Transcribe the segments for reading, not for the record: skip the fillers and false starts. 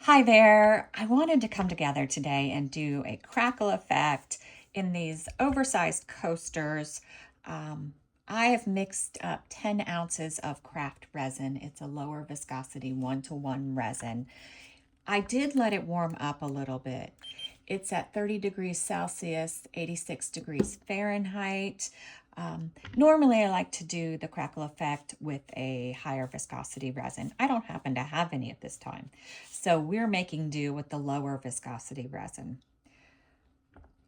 Hi there. I wanted to come together today and do a crackle effect in these oversized coasters. Um, I have mixed up 10 ounces of craft resin. It's a lower viscosity 1-to-1 resin. I did let it warm up a little bit. It's at 30 degrees Celsius, 86 degrees Fahrenheit. Normally, I like to do the crackle effect with a higher viscosity resin. I don't happen to have any at this time. So we're making do with the lower viscosity resin.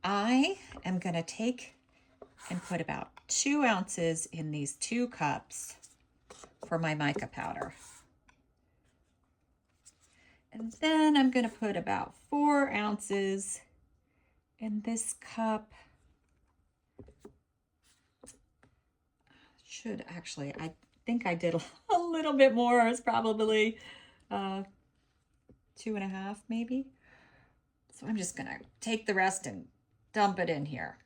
I am going to take and put about 2 ounces in these 2 cups for my mica powder. And then I'm going to put about 4 ounces in this cup. I think I did a little bit more. It's probably 2.5 maybe. So I'm just going to take the rest and dump it in here.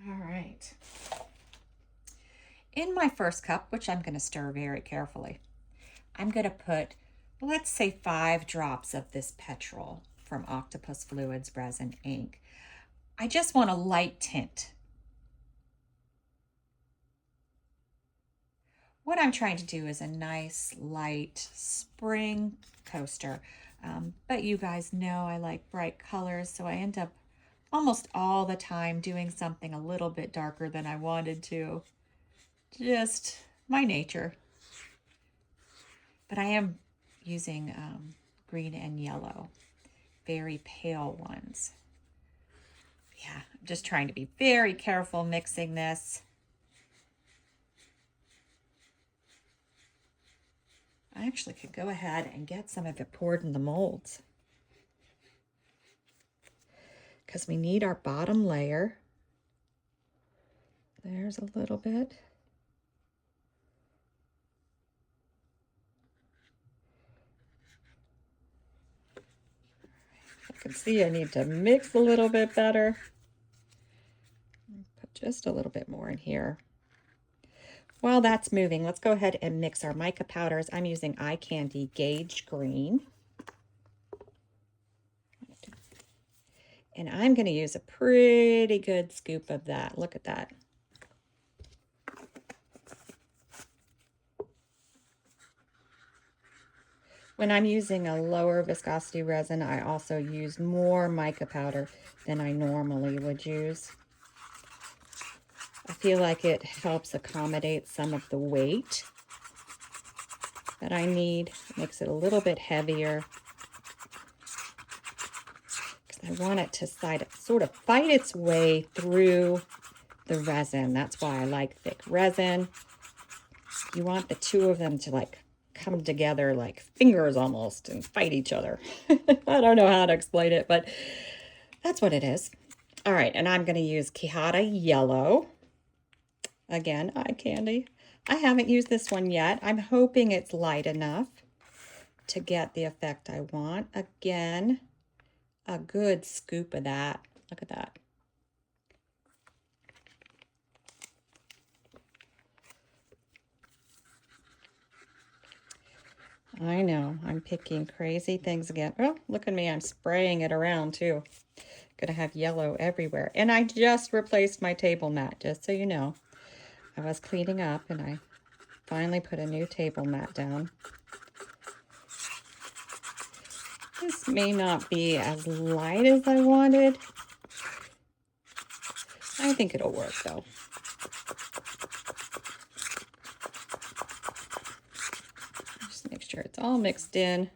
All right. In my first cup, which I'm going to stir very carefully, I'm going to put, let's say, 5 drops of this petrol from Octopus Fluids Resin Ink. I just want a light tint. What I'm trying to do is a nice light spring coaster, but you guys know I like bright colors, so I end up almost all the time doing something a little bit darker than I wanted to. Just my nature. But I am using green and yellow, very pale ones. Yeah, I'm just trying to be very careful mixing this. I actually could go ahead and get some of it poured in the molds, because we need our bottom layer. There's a little bit. I can see I need to mix a little bit better. Put just a little bit more in here. While that's moving, let's go ahead and mix our mica powders. I'm using Eye Candy Gauge Green. And I'm going to use a pretty good scoop of that. Look at that. When I'm using a lower viscosity resin, I also use more mica powder than I normally would use. I feel like it helps accommodate some of the weight that I need. It makes it a little bit heavier, because I want it to sort of fight its way through the resin. That's why I like thick resin. You want the two of them to like come together like fingers almost and fight each other. I don't know how to explain it, but that's what it is. All right, and I'm going to use Quijada Yellow. Again, Eye Candy. I haven't used this one yet. I'm hoping it's light enough to get the effect I want. Again, a good scoop of that. Look at that. I know, I'm picking crazy things again. Oh, look at me, I'm spraying it around too. Gonna have yellow everywhere. And I just replaced my table mat, just so you know. I was cleaning up and I finally put a new table mat down. This may not be as light as I wanted. I think it'll work though. Just make sure it's all mixed in.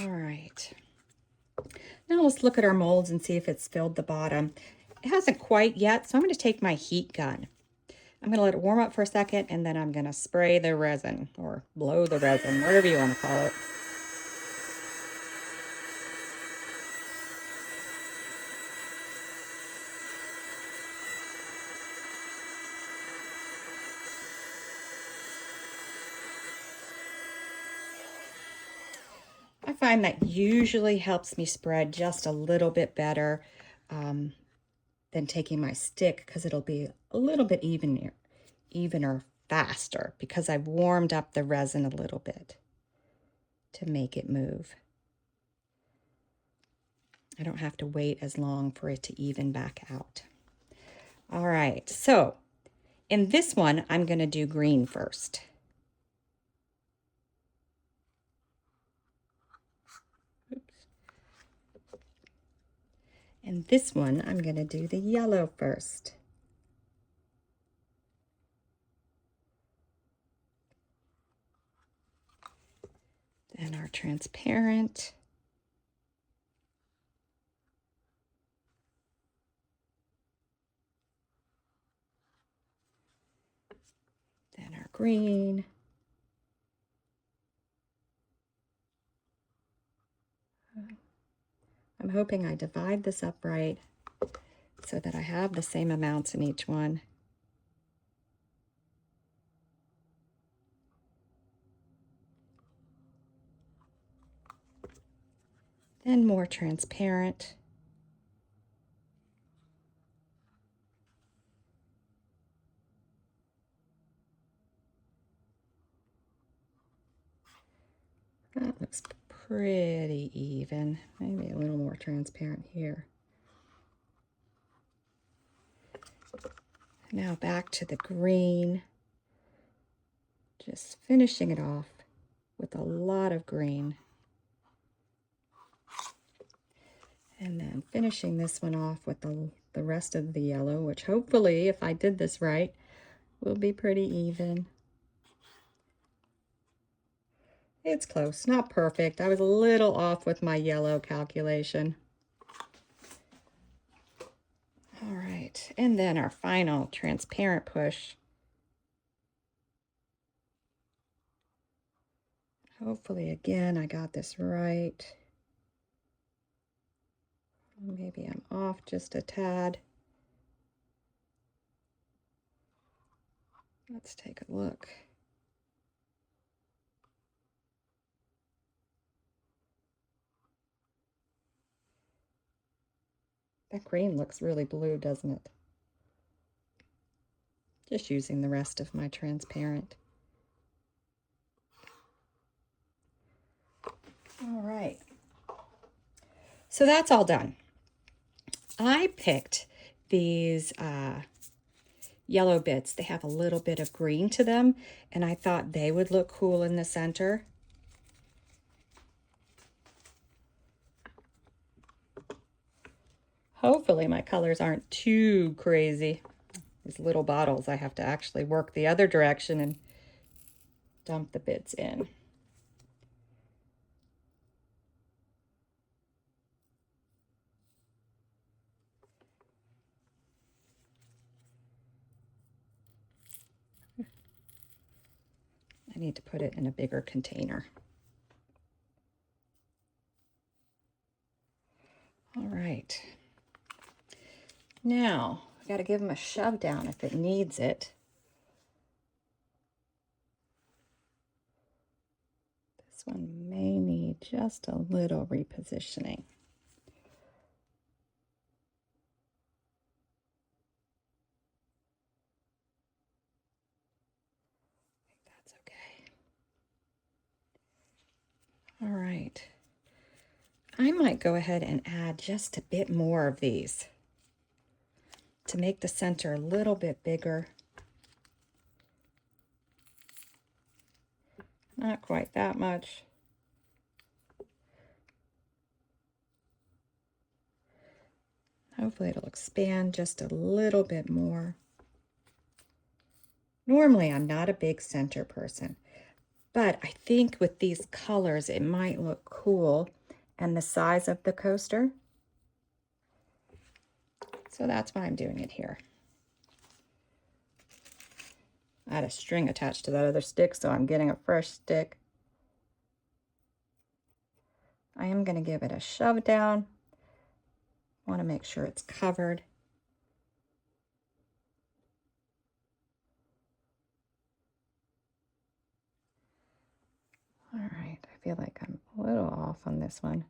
All right. Now let's look at our molds and see if it's filled the bottom. It hasn't quite yet, so I'm going to take my heat gun. I'm going to let it warm up for a second, and then I'm going to spray the resin, or blow the resin, whatever you want to call it. I find that usually helps me spread just a little bit better than than taking my stick because it'll be a little bit evener faster because I've warmed up the resin a little bit to make it move. I don't have to wait as long for it to even back out. All right, so in this one, I'm going to do green first. Oops. And this one, I'm going to do the yellow first. Then our transparent. Then our green. I'm hoping I divide this up right so that I have the same amounts in each one. Then more transparent. That looks pretty even. Maybe a little more transparent here. Now back to the green. Just finishing it off with a lot of green. And then finishing this one off with the rest of the yellow, which hopefully, if I did this right, will be pretty even. It's close, not perfect. I was a little off with my yellow calculation. All right, and then our final transparent push. Hopefully, again, I got this right. Maybe I'm off just a tad. Let's take a look. That green looks really blue, doesn't it? Just using the rest of my transparent. All right. So that's all done. I picked these yellow bits. They have a little bit of green to them, and I thought they would look cool in the center. Hopefully my colors aren't too crazy. These little bottles, I have to actually work the other direction and dump the bits in. I need to put it in a bigger container. All right. Now, I got to give them a shove down if it needs it. This one may need just a little repositioning. That's okay. All right. I might go ahead and add just a bit more of these to make the center a little bit bigger. Not quite that much. Hopefully it'll expand just a little bit more. Normally I'm not a big center person, but I think with these colors it might look cool and the size of the coaster. So that's why I'm doing it here. I had a string attached to that other stick, so I'm getting a fresh stick. I am going to give it a shove down. I want to make sure it's covered. All right, I feel like I'm a little off on this one.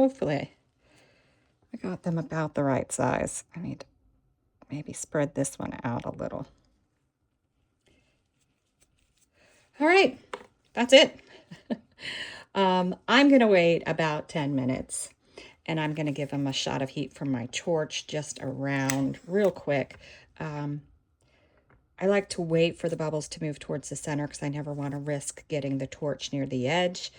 hopefully I got them about the right size. I need to maybe spread this one out a little. All right, that's it. I'm going to wait about 10 minutes, and I'm going to give them a shot of heat from my torch just around real quick. I like to wait for the bubbles to move towards the center because I never want to risk getting the torch near the edge.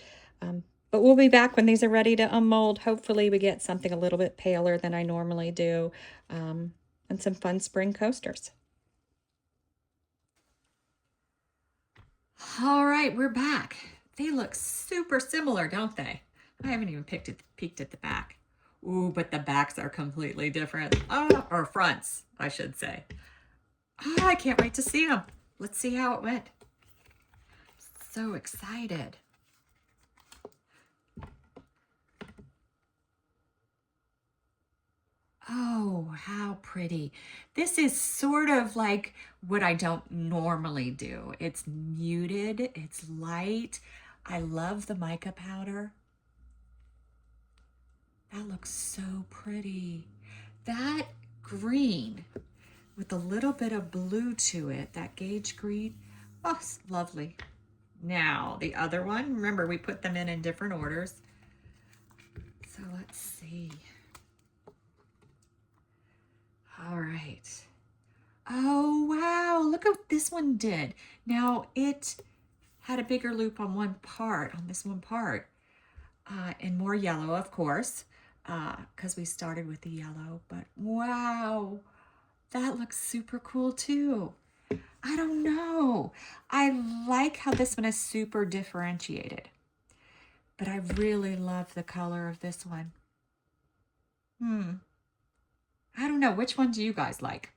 But we'll be back when these are ready to unmold. Hopefully we get something a little bit paler than I normally do, and some fun spring coasters. All right, we're back. They look super similar, don't they? I haven't even peeked at the back. Ooh, but the backs are completely different. Or fronts, I should say. Oh, I can't wait to see them. Let's see how it went. So excited. Oh, how pretty. This is sort of like what I don't normally do. It's muted, it's light. I love the mica powder. That looks so pretty. That green with a little bit of blue to it, that gauge green, oh, it's lovely. Now, the other one, remember we put them in different orders. So let's see. All right. Oh, wow, look what this one did. Now, it had a bigger loop on one part, on this one part, and more yellow, of course, because we started with the yellow, but wow, that looks super cool too. I don't know. I like how this one is super differentiated, but I really love the color of this one. I don't know. Which one do you guys like?